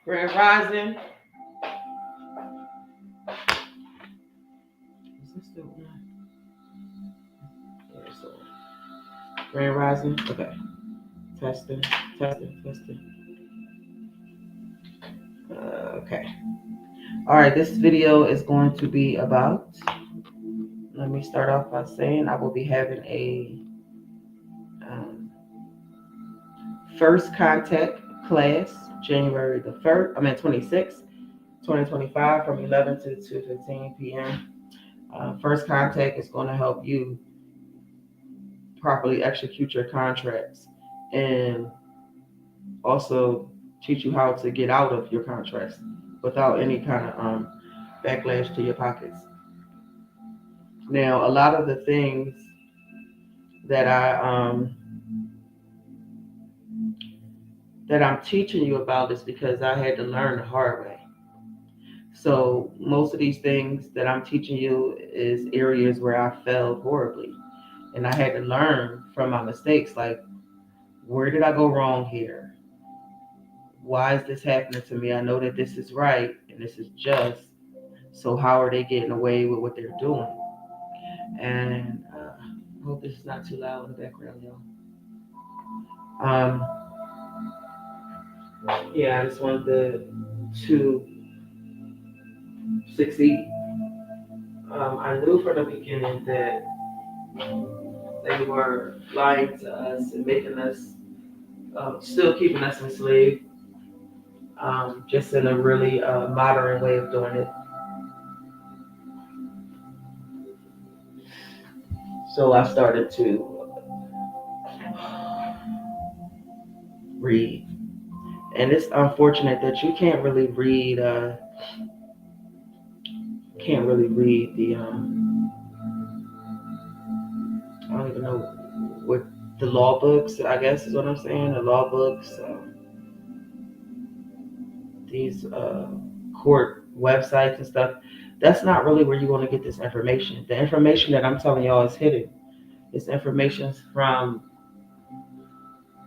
Grand Rising. Is this the one? Yeah, so Grand Rising. Okay. Testing, testing, testing. Okay. All right. This video is going to be about. Let me start off by saying I will be having a um, first contact class January the 1st. 26th, 2025, from 11 to 2:15 p.m. First contact is going to help you properly execute your contracts and also teach you how to get out of your contracts without any kind of backlash to your pockets. Now, a lot of the things that I'm teaching you about is because I had to learn the hard way. So most of these things that I'm teaching you is areas where I failed horribly, and I had to learn from my mistakes. Like, where did I go wrong here? Why is this happening to me? I know that this is right and this is just. So how are they getting away with what they're doing? And I hope this is not too loud in the background, y'all. Um, yeah, I just wanted to succeed. I knew from the beginning that they were lying to us and making us, still keeping us enslaved, just in a really modern way of doing it. So I started to read. And it's unfortunate that you can't really read the I don't even know what the law books, I guess is what I'm saying. The law books, these court websites and stuff. That's not really where you want to get this information. The information that I'm telling y'all is hidden. It's information from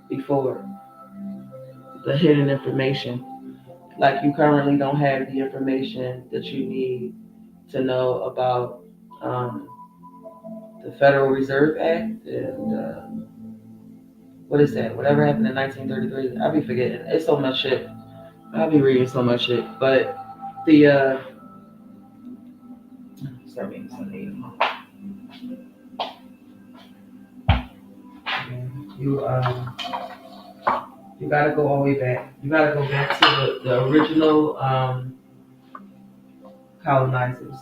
before, the hidden information. Like, you currently don't have the information that you need to know about um, the Federal Reserve Act and what is that? Whatever happened in 1933. I'll be forgetting. It's so much shit. I'll be reading so much shit. But the sorry, you you gotta go all the way back. You gotta go back to the original colonizers.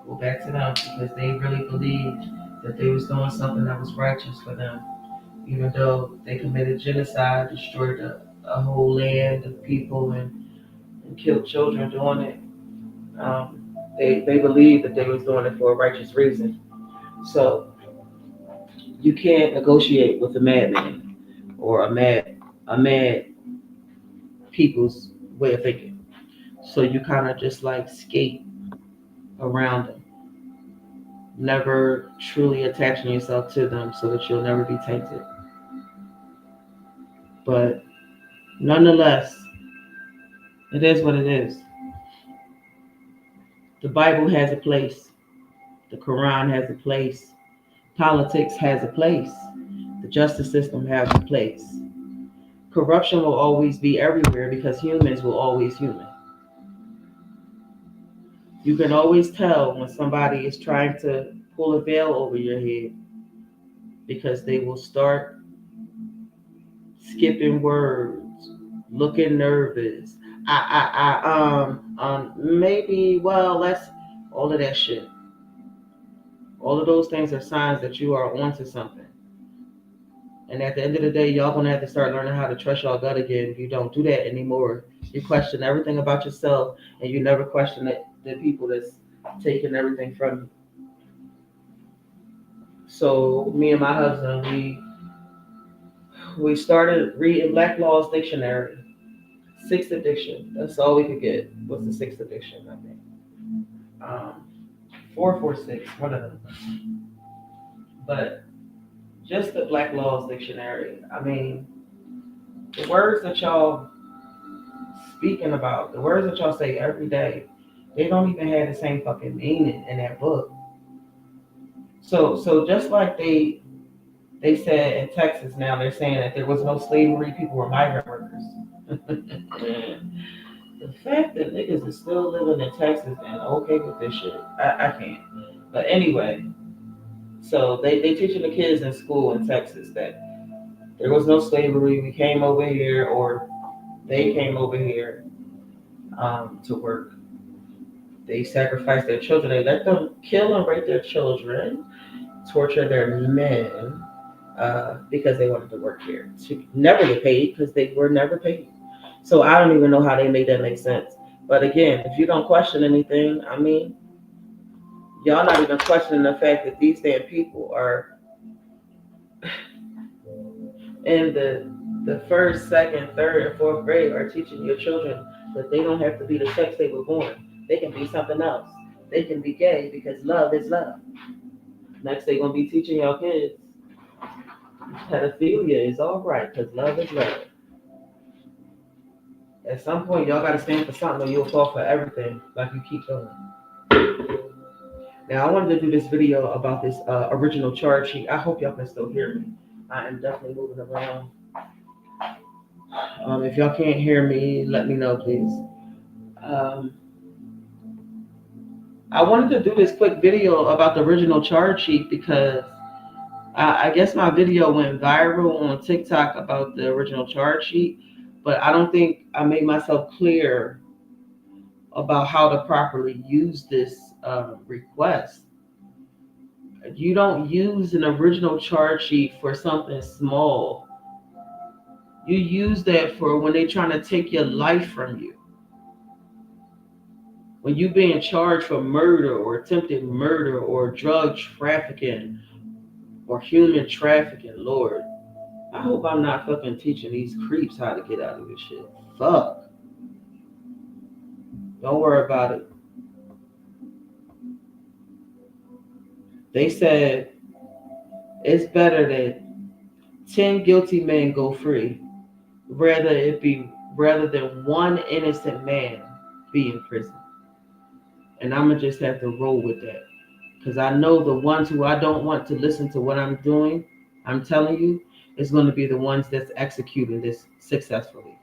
Go back to them because they really believed that they was doing something that was righteous for them, even though they committed genocide, destroyed a whole land of people, and killed children doing it. They believed that they was doing it for a righteous reason. So you can't negotiate with a madman or a mad people's way of thinking. So you kind of just like skate around them, never truly attaching yourself to them so that you'll never be tainted. But nonetheless, it is what it is. The Bible has a place. The Quran has a place. Politics has a place. The justice system has a place. Corruption will always be everywhere because humans will always human. You can always tell when somebody is trying to pull a veil over your head because they will start skipping words, looking nervous. Maybe, well, let's, all of that shit. All of those things are signs that you are onto something. And at the end of the day, y'all gonna have to start learning how to trust y'all gut again. You don't do that anymore. You question everything about yourself, and you never question the people that's taking everything from you. So me and my husband, we started reading Black Law's dictionary, sixth edition. That's all we could get was the sixth edition, I think. 446, one of them. But just the Black Law's dictionary. I mean, the words that y'all speaking about. The words that y'all say every day, they don't even have the same fucking meaning in that book. So just like they said in Texas now, they're saying that there was no slavery, people were migrant workers. The fact that niggas is still living in Texas and okay with this shit, I can't. But anyway, so they teaching the kids in school in Texas that there was no slavery. We came over here, or they came over here to work. They sacrificed their children. They let them kill and rape their children, torture their men because they wanted to work here. To never get paid because they were never paid. So I don't even know how they made that make sense. But again, if you don't question anything, I mean, y'all not even questioning the fact that these damn people are in the first, second, third, and fourth grade are teaching your children that they don't have to be the sex they were born. They can be something else. They can be gay because love is love. Next, they're gonna be teaching y'all kids pedophilia is all right because love is love. At some point, y'all gotta stand for something, or you'll fall for everything like you keep doing. Now, I wanted to do this video about this original charge sheet. I hope y'all can still hear me. I am definitely moving around. If y'all can't hear me, let me know, please. I wanted to do this quick video about the original charge sheet because I guess my video went viral on TikTok about the original charge sheet, but I don't think I made myself clear about how to properly use this request. You don't use an original charge sheet for something small. You use that for when they're trying to take your life from you. When you being charged for murder or attempted murder or drug trafficking or human trafficking, Lord, I hope I'm not fucking teaching these creeps how to get out of this shit. Fuck. Don't worry about it. They said it's better that 10 guilty men go free rather than one innocent man be in prison. And I'm going to just have to roll with that. Because I know the ones who I don't want to listen to what I'm doing, I'm telling you, is going to be the ones that's executing this successfully.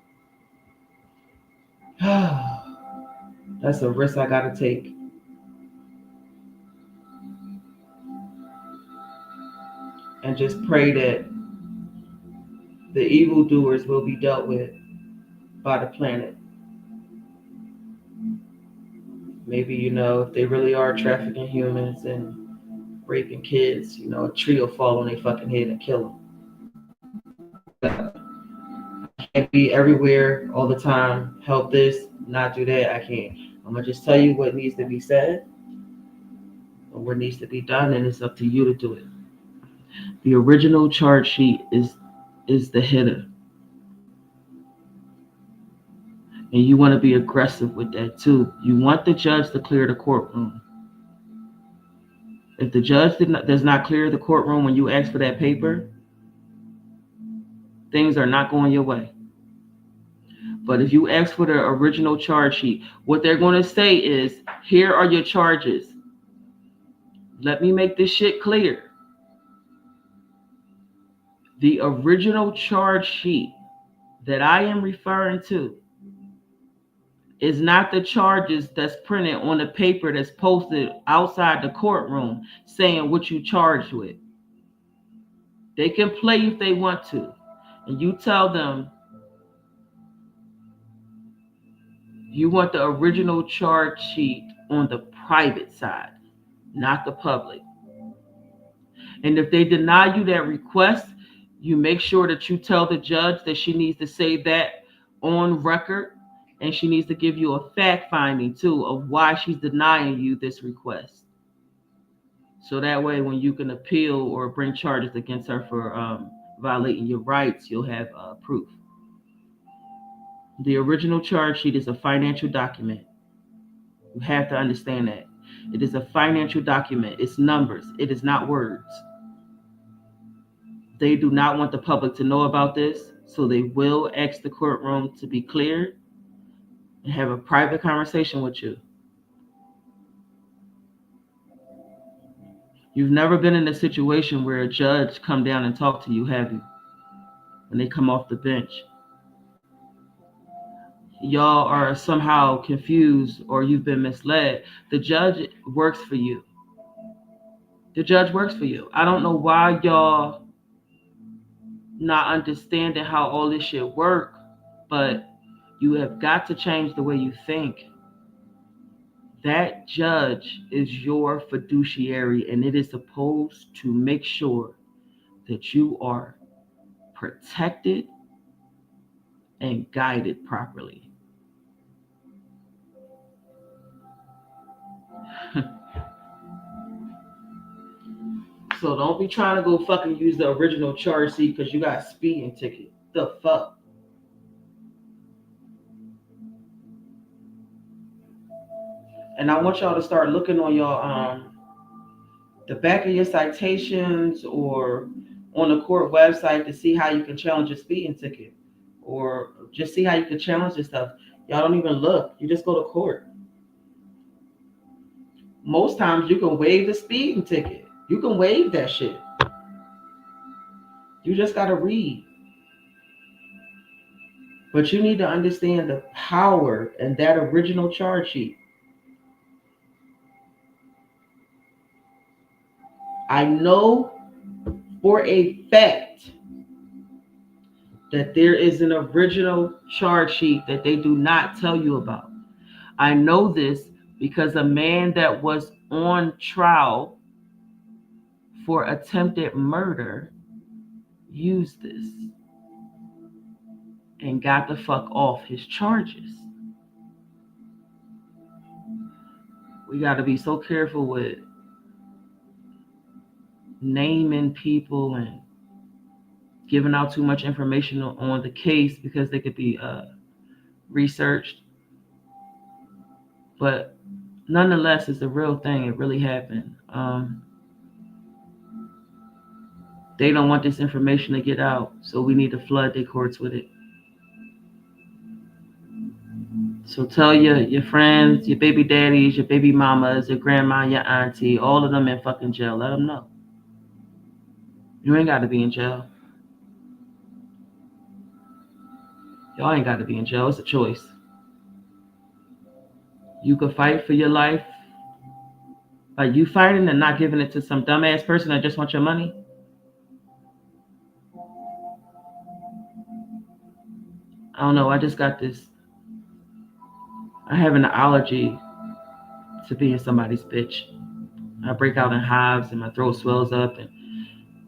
That's a risk I got to take. And just pray that the evildoers will be dealt with by the planet. Maybe, if they really are trafficking humans and raping kids, a tree will fall on their fucking head and kill them. I can't be everywhere all the time, help this, not do that. I can't. I'm going to just tell you what needs to be said or what needs to be done, and it's up to you to do it. The original charge sheet is the hitter. And you want to be aggressive with that too. You want the judge to clear the courtroom. If the judge does not clear the courtroom when you ask for that paper, things are not going your way. But if you ask for the original charge sheet, what they're going to say is, here are your charges. Let me make this shit clear. The original charge sheet that I am referring to is not the charges that's printed on the paper that's posted outside the courtroom saying what you charged with. They can play if they want to. And you tell them you want the original charge sheet on the private side, not the public. And if they deny you that request, you make sure that you tell the judge that she needs to say that on record. And she needs to give you a fact finding, too, of why she's denying you this request. So that way, when you can appeal or bring charges against her for violating your rights, you'll have proof. The original charge sheet is a financial document. You have to understand that. It is a financial document. It's numbers. It is not words. They do not want the public to know about this, so they will ask the courtroom to be cleared. and have a private conversation with you. You've never been in a situation where a judge come down and talk to you, have you? When they come off the bench. Y'all are somehow confused or you've been misled. The judge works for you. The judge works for you. I don't know why y'all not understanding how all this shit work, but you have got to change the way you think. That judge is your fiduciary, and it is supposed to make sure that you are protected and guided properly. So don't be trying to go fucking use the original charge sheet because you got a speeding ticket. The fuck? And I want y'all to start looking on your the back of your citations or on the court website to see how you can challenge a speeding ticket or just see how you can challenge this stuff. Y'all don't even look. You just go to court. Most times you can waive the speeding ticket. You can waive that shit. You just got to read. But you need to understand the power in that original charge sheet. I know for a fact that there is an original charge sheet that they do not tell you about. I know this because a man that was on trial for attempted murder used this and got the fuck off his charges. We got to be so careful with naming people and giving out too much information on the case because they could be researched. But nonetheless, it's a real thing. It really happened. They don't want this information to get out, so we need to flood their courts with it. So tell your friends, your baby daddies, your baby mamas, your grandma, your auntie, all of them in fucking jail. Let them know. You ain't got to be in jail. Y'all ain't got to be in jail. It's a choice. You could fight for your life by you fighting and not giving it to some dumbass person that just wants your money. I don't know. I just got this. I have an allergy to being somebody's bitch. I break out in hives and my throat swells up and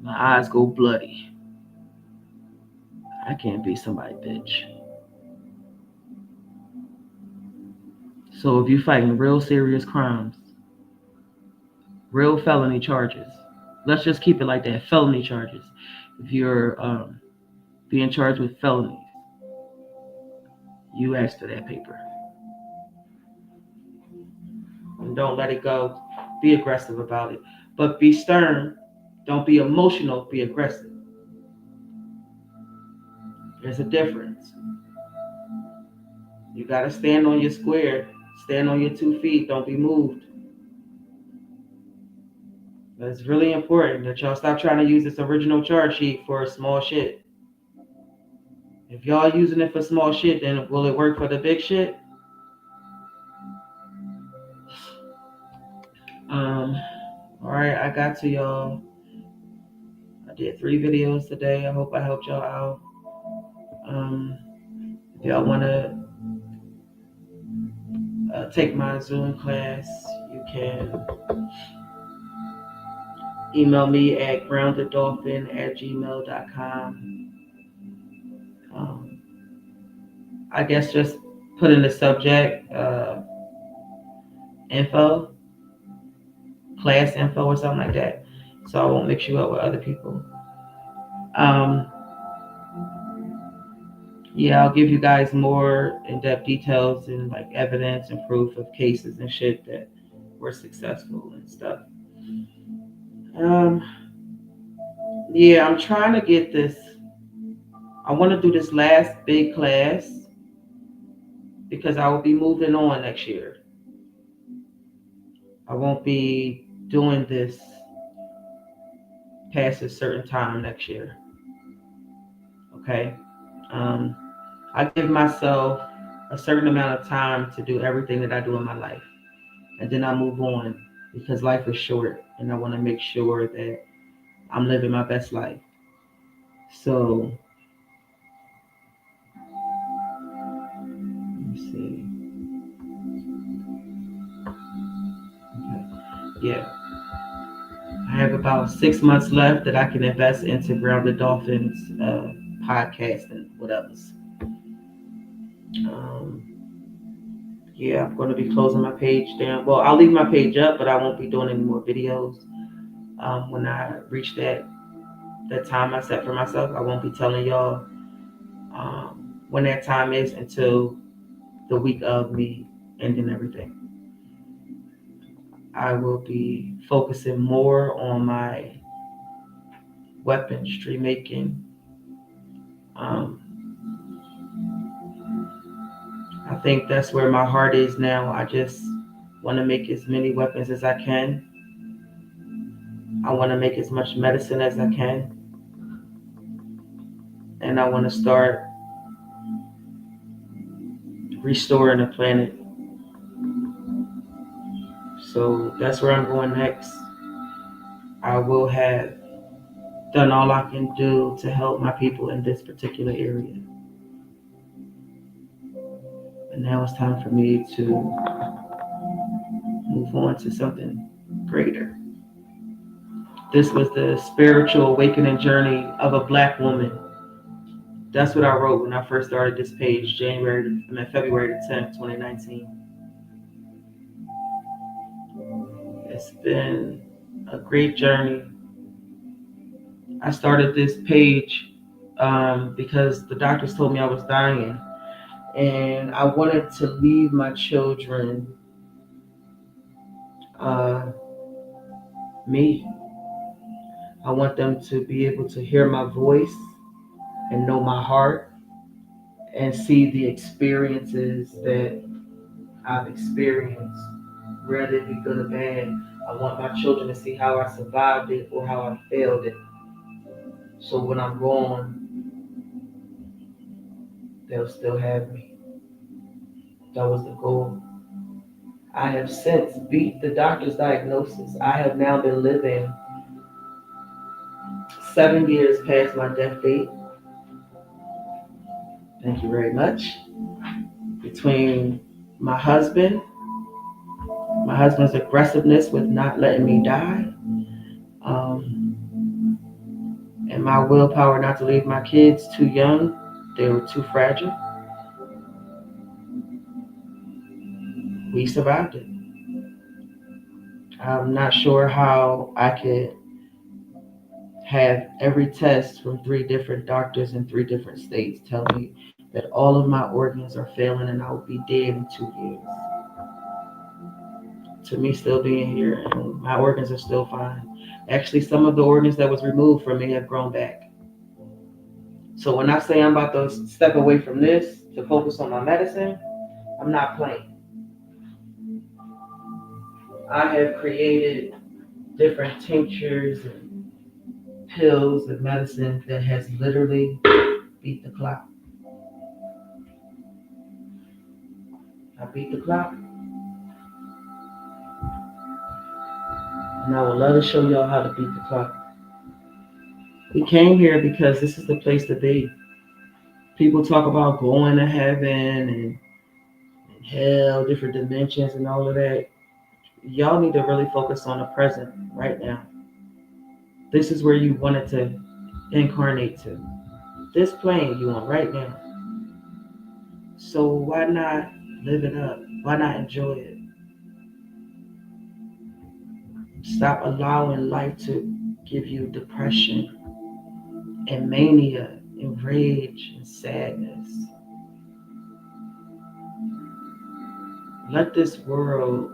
my eyes go bloody. I can't be somebody's bitch. So if you're fighting real serious crimes, real felony charges, let's just keep it like that, felony charges. If you're being charged with felonies, you ask for that paper. And don't let it go. Be aggressive about it. But be stern. Don't be emotional. Be aggressive. There's a difference. You got to stand on your square. Stand on your 2 feet. Don't be moved. But it's really important that y'all stop trying to use this original charge sheet for small shit. If y'all using it for small shit, then will it work for the big shit? All right, I got to y'all. I did 3 videos today. I hope I helped y'all out. If y'all want to take my Zoom class, you can email me at groundeddolphin@gmail.com. I guess just put in the subject info, class info or something like that, so I won't mix you up with other people. Yeah, I'll give you guys more in-depth details and like evidence and proof of cases and shit that were successful and stuff. Yeah, I'm trying to get this. I want to do this last big class because I will be moving on next year. I won't be doing this past a certain time next year. Okay. Um, I give myself a certain amount of time to do everything that I do in my life, and then I move on because life is short, and I want to make sure that I'm living my best life. So, let me see. Okay. Yeah, I have about 6 months left that I can invest into Grounded Dolphins podcast and what else. Um, yeah, I'm going to be closing my page down. Well, I'll leave my page up, but I won't be doing any more videos. When I reach that time I set for myself, I won't be telling y'all when that time is until the week of me ending everything. I will be focusing more on my weaponry making. Um, I think that's where my heart is now. I just want to make as many weapons as I can. I want to make as much medicine as I can. And I want to start restoring the planet. So that's where I'm going next. I will have done all I can do to help my people in this particular area. And now it's time for me to move on to something greater. This was the spiritual awakening journey of a black woman. That's what I wrote when I first started this page, February the 10th, 2019. It's been a great journey. I started this page because the doctors told me I was dying, and I wanted to leave my children uh, me. I want them to be able to hear my voice and know my heart and see the experiences that I've experienced, whether it be good or bad. I want my children to see how I survived it or how I failed it. So when I'm gone, they'll still have me. That was the goal. I have since beat the doctor's diagnosis. I have now been living 7 years past my death date. Thank you very much. Between my husband, my husband's aggressiveness with not letting me die, um, and my willpower not to leave my kids too young. They were too fragile. We survived it. I'm not sure how I could have every test from 3 different doctors in 3 different states tell me that all of my organs are failing and I will be dead in 2 years. To me, still being here, and my organs are still fine. Actually, some of the organs that was removed from me have grown back. So when I say I'm about to step away from this to focus on my medicine, I'm not playing. I have created different tinctures and pills and medicine that has literally beat the clock. I beat the clock. And I would love to show y'all how to beat the clock. We came here because this is the place to be. People talk about going to heaven and hell, different dimensions and all of that. Y'all need to really focus on the present right now. This is where you wanted to incarnate to. This plane you on right now. So why not live it up? Why not enjoy it? Stop allowing life to give you depression and mania and rage and sadness. Let this world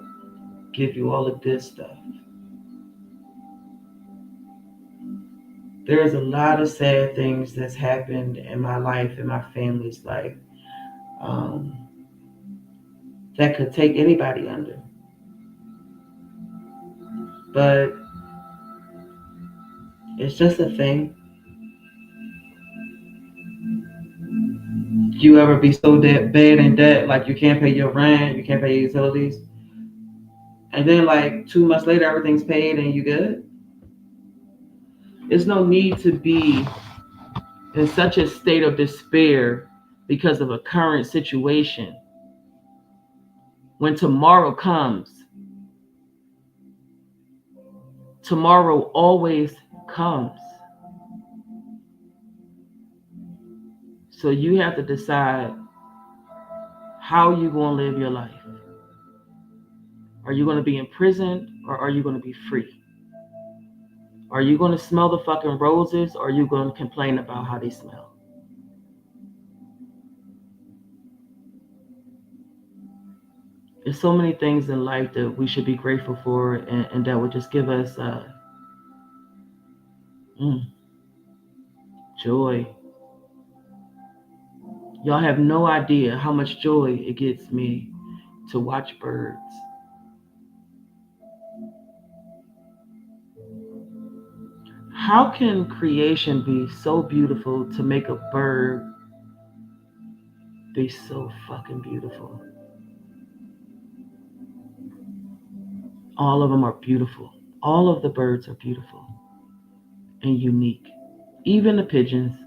give you all the good stuff. There's a lot of sad things that's happened in my life, in my family's life. Um, that could take anybody under. But it's just a thing. You ever be so bad in debt, like you can't pay your rent, you can't pay your utilities, and then like 2 months later, everything's paid and you good? There's no need to be in such a state of despair because of a current situation. When tomorrow comes, tomorrow always comes. So you have to decide how you going to live your life. Are you going to be imprisoned or are you going to be free? Are you going to smell the fucking roses or are you going to complain about how they smell? There's so many things in life that we should be grateful for, and that would just give us joy. Y'all have no idea how much joy it gives me to watch birds. How can creation be so beautiful to make a bird be so fucking beautiful? All of them are beautiful. All of the birds are beautiful and unique. Even the pigeons.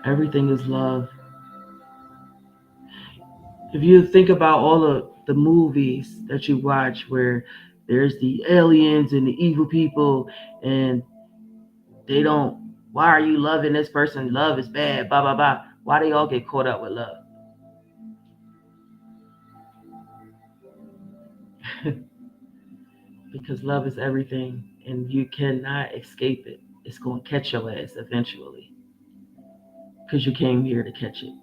Everything is love. If you think about all of the movies that you watch where there's the aliens and the evil people and they don't, why are you loving this person? Love is bad, blah, blah, blah. Why they all get caught up with love? Because love is everything and you cannot escape it. It's going to catch your ass eventually because you came here to catch it.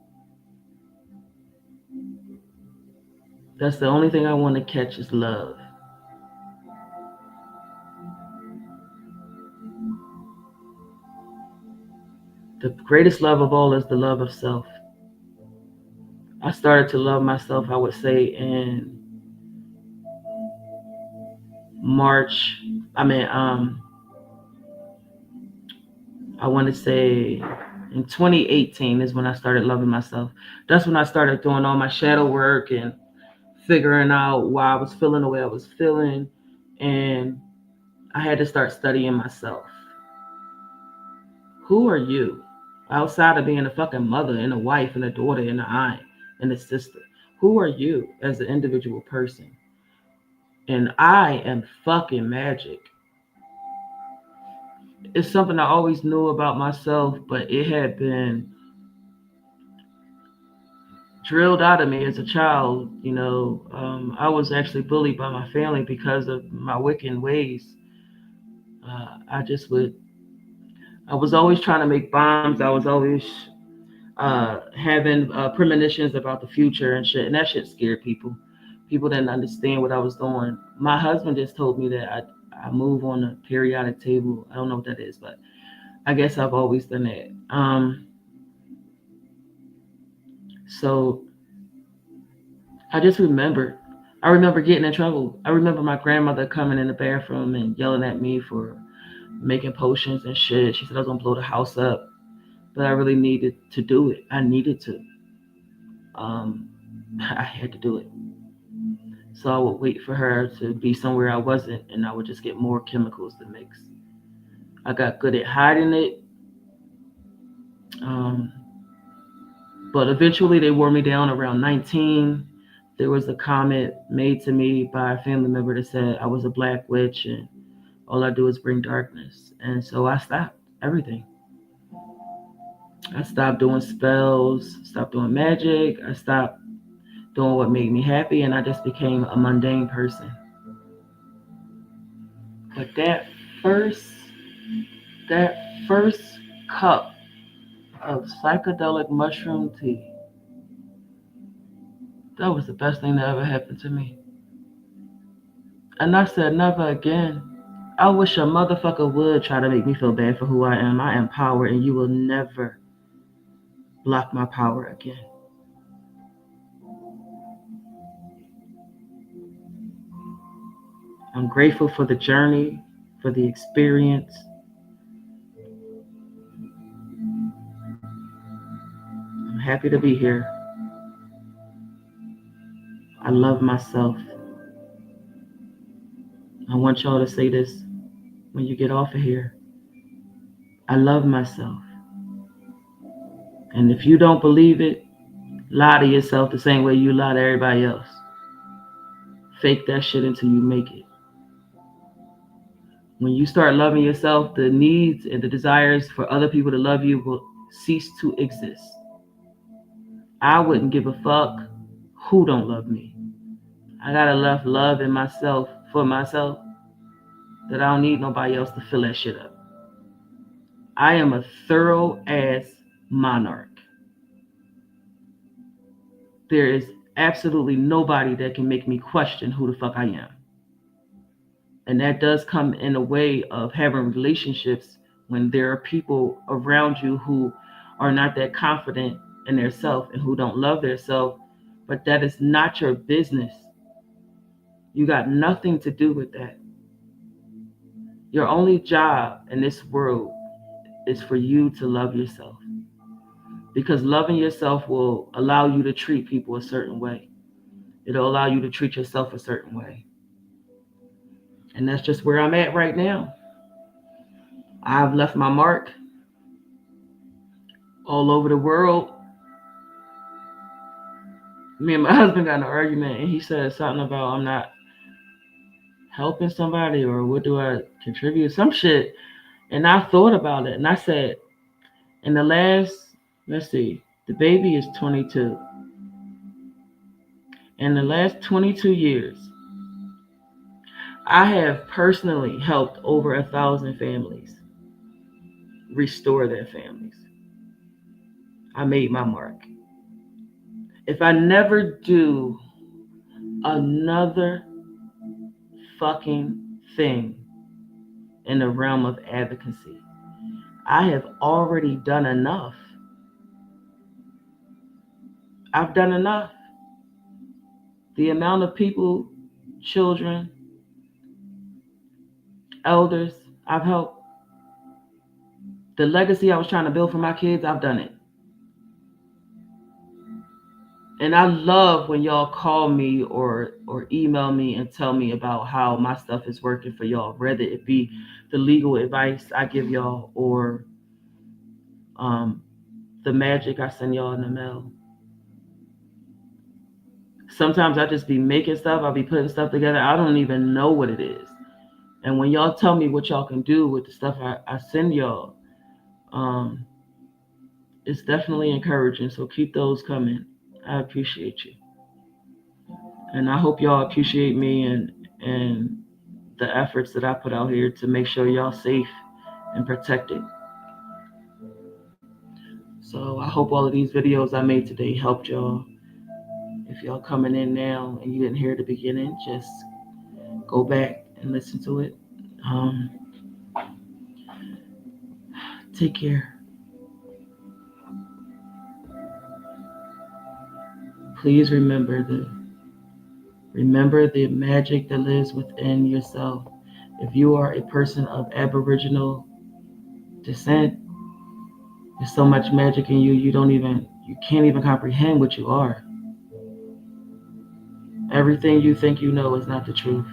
That's the only thing I want to catch is love. The greatest love of all is the love of self. I started to love myself, I would say, in March. I want to say in 2018 is when I started loving myself. That's when I started doing all my shadow work and figuring out why I was feeling the way I was feeling. And I had to start studying myself. Who are you outside of being a fucking mother and a wife and a daughter and an aunt and a sister? Who are you as an individual person? And I am fucking magic. It's something I always knew about myself, but it had been drilled out of me as a child. I was actually bullied by my family because of my Wiccan ways. I was always trying to make bombs. I was always having premonitions about the future and shit, and that shit scared people. People didn't understand what I was doing. My husband just told me that I move on a periodic table. I don't know what that is, but I guess I've always done that. So I just remember. I remember getting in trouble. I remember my grandmother coming in the bathroom and yelling at me for making potions and shit. She said I was gonna blow the house up, but I really needed to do it. I needed to. I had to do it. So I would wait for her to be somewhere I wasn't, and I would just get more chemicals to mix. I got good at hiding it, but eventually they wore me down around 19. There was a comment made to me by a family member that said I was a black witch and all I do is bring darkness. And so I stopped everything. I stopped doing spells, stopped doing magic, I stopped doing what made me happy, and I just became a mundane person. But first that first cup of psychedelic mushroom tea, that was the best thing that ever happened to me. And I said, never again. I wish a motherfucker would try to make me feel bad for who I am. I am power, and you will never block my power again. I'm grateful for the journey, for the experience. I'm happy to be here. I love myself. I want y'all to say this when you get off of here. I love myself. And if you don't believe it, lie to yourself the same way you lie to everybody else. Fake that shit until you make it. When you start loving yourself, the needs and the desires for other people to love you will cease to exist. I wouldn't give a fuck who don't love me. I got enough love in myself for myself that I don't need nobody else to fill that shit up. I am a thorough ass monarch. There is absolutely nobody that can make me question who the fuck I am. And that does come in a way of having relationships when there are people around you who are not that confident in their self and who don't love their self, but that is not your business. You got nothing to do with that. Your only job in this world is for you to love yourself, because loving yourself will allow you to treat people a certain way. It'll allow you to treat yourself a certain way. And that's just where I'm at right now. I've left my mark all over the world. Me and my husband got in an argument, and he said something about I'm not helping somebody, or what do I contribute, some shit. And I thought about it, and I said, in the last, let's see, the baby is 22. In the last 22 years, I have personally helped over 1,000 families restore their families. I made my mark. If I never do another fucking thing in the realm of advocacy, I have already done enough. I've done enough. The amount of people, children, elders I've helped, the legacy I was trying to build for my kids, I've done it. And I love when y'all call me or email me and tell me about how my stuff is working for y'all, whether it be the legal advice I give y'all or the magic I send y'all in the mail. Sometimes I just be making stuff, I'll be putting stuff together, I don't even know what it is. And when y'all tell me what y'all can do with the stuff I send y'all, it's definitely encouraging. So keep those coming. I appreciate you. And I hope y'all appreciate me and the efforts that I put out here to make sure y'all safe and protected. So I hope all of these videos I made today helped y'all. If y'all coming in now and you didn't hear the beginning, just go back and listen to it. Take care. Please remember the magic that lives within yourself. If you are a person of Aboriginal descent, there's so much magic in you, you can't even comprehend what you are. Everything you think you know is not the truth.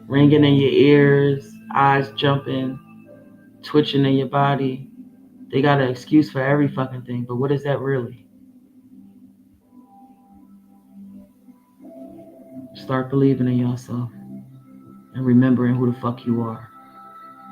Ringing in your ears, eyes jumping, twitching in your body. They got an excuse for every fucking thing, but what is that really? Start believing in yourself and remembering who the fuck you are.